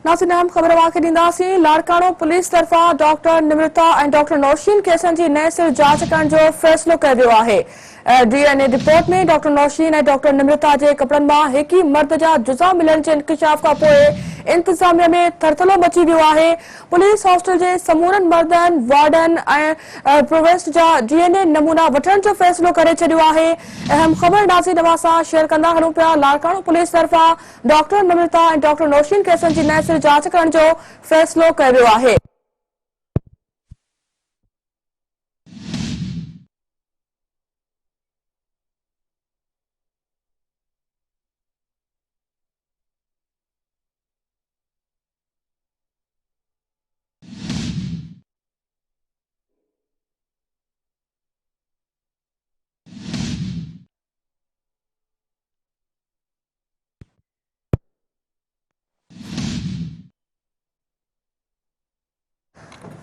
नाज़रीन अहम ख़बर वाक़े ॾींदासीं। लाड़काणो पुलिस तरफ़ां डॉक्टर निमृता ऐं डॉक्टर नौशीन केसनि जी नए सिर जांच करण जो फ़ैसिलो कयो वियो आहे। DNA रिपोर्ट में डॉक्टर नौशीन ऐं डॉक्टर निमृता जे कपड़नि मां हिक ई मर्द जा जुज़ा मिलण जे इंकशाफ खां पोइ इंतज़ामिया में थरथलो मची वियो आहे। पुलिस हॉस्टल जे समूरनि मर्दनि, वार्डन ऐं प्रोवेस्ट जा DNA नमूना वठण जो फ़ैसिलो करे छॾियो आहे। अहम ख़बर नाज़रीन अवां सां शेयर कंदा हलूं पिया। लाड़काणो पुलिस तरफ़ां डॉक्टर निमृता ऐं डॉक्टर नौशीन केसनि जी नए सिर जांच करण जो फ़ैसिलो कयो वियो आहे।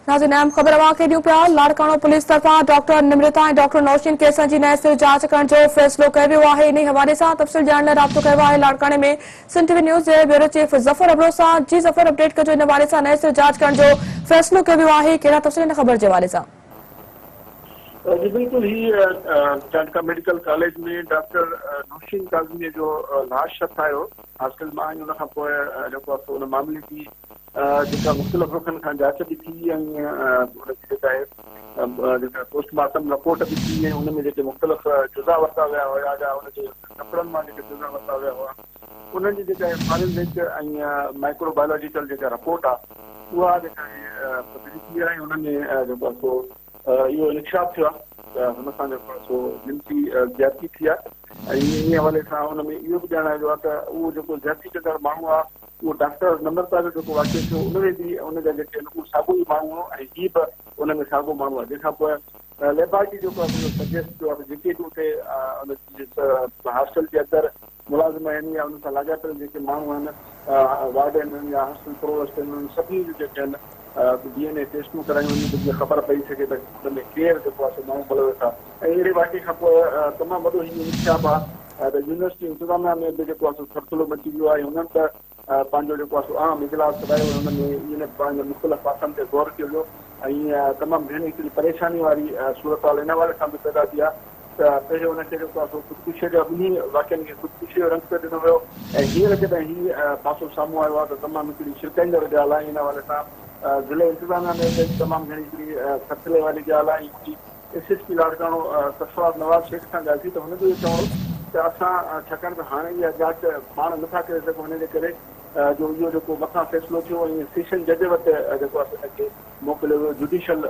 नाज़रीन अहम ख़बर वाक़े ॾियूं पिया। लाड़काणो पुलिस तरफ़ां डॉक्टर निमृता ऐं डॉक्टर नौशीन केसनि जी नए सिर जांच करण जो फ़ैसिलो कयो वियो आहे। इन हवाले सां तफ़सील ॼाणण लाइ राब्तो कयो आहे लाड़काणे में सिंध टीवी न्यूज़ जे ब्यूरो चीफ ज़फ़र अबरो सां। जी ज़फ़र, अपडेट कजो, इन हवाले सां नए सिर जांच करण जो फ़ैसिलो कयो वियो आहे। कहिड़ा तफ़सील इन ख़बर जे हवाले सां? जी बिल्कुल ही चांडका मेडिकल कॉलेज में डॉक्टर नौशीन काज़मी जो लाश आयो हॉस्टल में उन खां पोइ जेको आहे उन मामले की जेका मुख़्तलिफ़ रुखनि खां जांच भी थी ऐं उनजी जेका आहे जेका पोस्टमार्टम रिपोर्ट भी थी ऐं उन में जेके मुख़्तलिफ़ जुज़ा वरिता विया हुआ या उनजे कपिड़नि मां जेके जुज़ा वरिता विया हुआ उन्हनि जी जेका फॉरेंसिक ऐं माइक्रोबायोलॉजिकल जेका रिपोर्ट आहे उहा जेका आहे ऐं उन में जेको आहे सो इहो इंकशाफ थियो आहे हुन सां जेको आहे सो जिनसी ज्यादती थी आहे। इन हवाले सां उन में इहो बि ॼाणायो आहे त उहो जेको ज्यादती कंदड़ माण्हू आहे उहो डॉक्टर निमृता जो जेको वाक़ियो थियो उन में बि उनजा जेके उहो साॻियो ई माण्हू हो ऐं हीअ बि उन में साॻियो माण्हू आहे। जंहिंखां पोइ लेबॉरेटरी जेको आहे सजेस्ट थियो आहे जेके बि उते हॉस्टल जे अंदरि मुलाज़िम आहिनि या उन सां लाॻापियल जेके माण्हू आहिनि वार्डन आहिनि या हॉस्टल प्रोवेस्ट आहिनि उन्हनि सभिनी जो जेके आहिनि DNA टेस्टूं करायूं उनमें ख़बर पई सघे त हुन में केरु जेको आहे माण्हू भले वेठा ऐं अहिड़े वाक़े खां पोइ तमामु वॾो हीअ इंकशाफ आहे त यूनिवर्सिटी इंतिज़ामिया में बि जेको आहे थरथलो मची वियो आहे। हुननि त पंहिंजो जेको आहे आम इजलास करायो हुन में इन पंहिंजे मुख़्तलिफ़ पासनि ते गौर कयो वियो ऐं तमामु घणी हिकिड़ी परेशानी वारी सूरत हाल इन हवाले सां बि पैदा थी आहे त पहिरियों हुनखे जेको आहे ख़ुदकुशीअ जा ॿिन्ही वाक़िअनि खे ख़ुदकुशीअ जो रंग ते ॾिनो वियो ऐं हींअर जॾहिं हीअ पासो साम्हूं आयो आहे त तमामु हिकिड़ी छिड़काईंदड़ ॻाल्हि आहे। इन हवाले सां ज़िले इंतिज़ामिया में तमामु घणी हिकिड़ी थरथले वारी ॻाल्हि आहे। हिकिड़ी SSP लाड़काणो सरफराज़ नवाज़ शेख सां ॻाल्हि थी त हुनजो इहो चवणो त असां छाकाणि त हाणे इहा जांच पाण नथा करे सघूं हिन जे करे जो इहो जेको मथां फ़ैसिलो थियो ऐं सेशन जज वटि जेको आहे हिनखे मोकिलियो वियो जुडिशल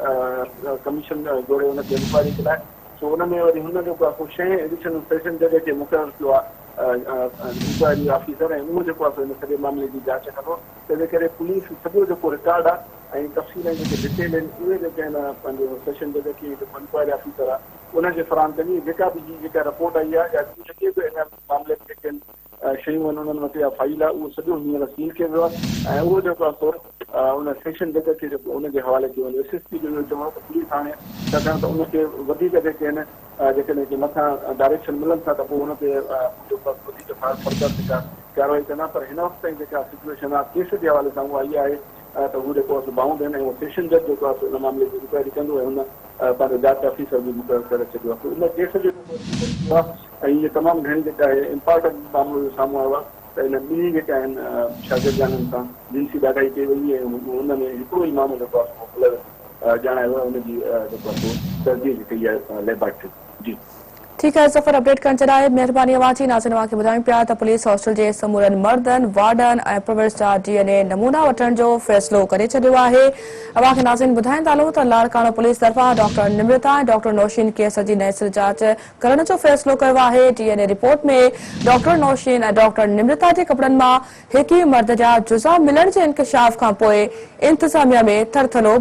कमीशन जोड़े हुनखे इंक्वायरी जे लाइ। सो हुन में वरी हुन जेको आहे 6 एडिशनल सेशन जज खे मुक़ररु कयो आहे इंक्वायरी ऑफिसर ऐं उहो जेको आहे हिन सॼे मामले जी जांच कंदो। तंहिंजे करे पुलिस सॼो जेको रिकॉर्ड आहे ऐं तफ़सील ऐं जेके डिटेल आहिनि उहे जेके आहिनि पंहिंजो सेशन जज खे जेको इंक्वायरी ऑफिसर आहे उनखे फ़राहम कंदी। जेका बि जेका रिपोर्ट आई आहे या जेके बि इन मामले में जेके शयूं आहिनि उन्हनि वटि फाइल आहे उहो सॼो हींअर सील कयो वियो आहे ऐं उहो जेको आहे सो उन सेशन जज खे जेको उनजे हवाले कयो वञे। SSP जो इहो चवणो त पुलिस हाणे छाकाणि त उनखे वधीक जेके आहिनि जेकॾहिं मथां डायरेक्शन मिलनि था त पोइ हुन ते वधीक फर्दर जेका कार्रवाई कंदा। पर हिन वक़्त ताईं जेका सिचुएशन आहे केस जे हवाले सां उहा इहा आहे त हू जेको आहे बाउंड आहिनि ऐं उहो सेशन जज जेको आहे उन मामले जी इंक्वायरी कंदो ऐं हुन पंहिंजो जांच ऑफिसर बि मुक़ररु करे छॾियो आहे। उन केस जो ऐं इहे तमामु घणी जेका आहे इम्पोर्टेंट मामिलो साम्हूं आयो आहे त इन ॿिन्ही जेका आहिनि शागिर्दाननि सां जिनसी ॾाढाई कई वई ऐं हुन में हिकिड़ो ई माण्हू जेको आहे ॼाणायो आहे हुनजी जेको आहे तर्जीह कई आहे लेबॉरेटरी। जी ठीक है ज़फ़र, अपडेट करण जे लाइ महिरबानी अवां जी। नाज़रीन अवां खे ॿुधायूं पिया त पुलिस हॉस्टल जे समूरनि मर्दनि, वार्डन ऐं प्रोवेस्ट जा DNA नमूना वठण जो फ़ैसिलो करे छॾियो आहे। अवां खे नाज़रीन ॿुधाईंदा हलूं त लाड़काणो पुलिस तरफ़ां डॉक्टर निमृता ऐं डॉक्टर नौशीन केस जी नए सिर जांच करण जो फ़ैसिलो कयो आहे। DNA रिपोर्ट में डॉक्टर नौशीन ऐं डॉक्टर निमृता जे कपड़नि मां हिक ई मर्द जा जुज़ा मिलण जे इंकशाफ खां पोइ इंतज़ामिया में थरथलो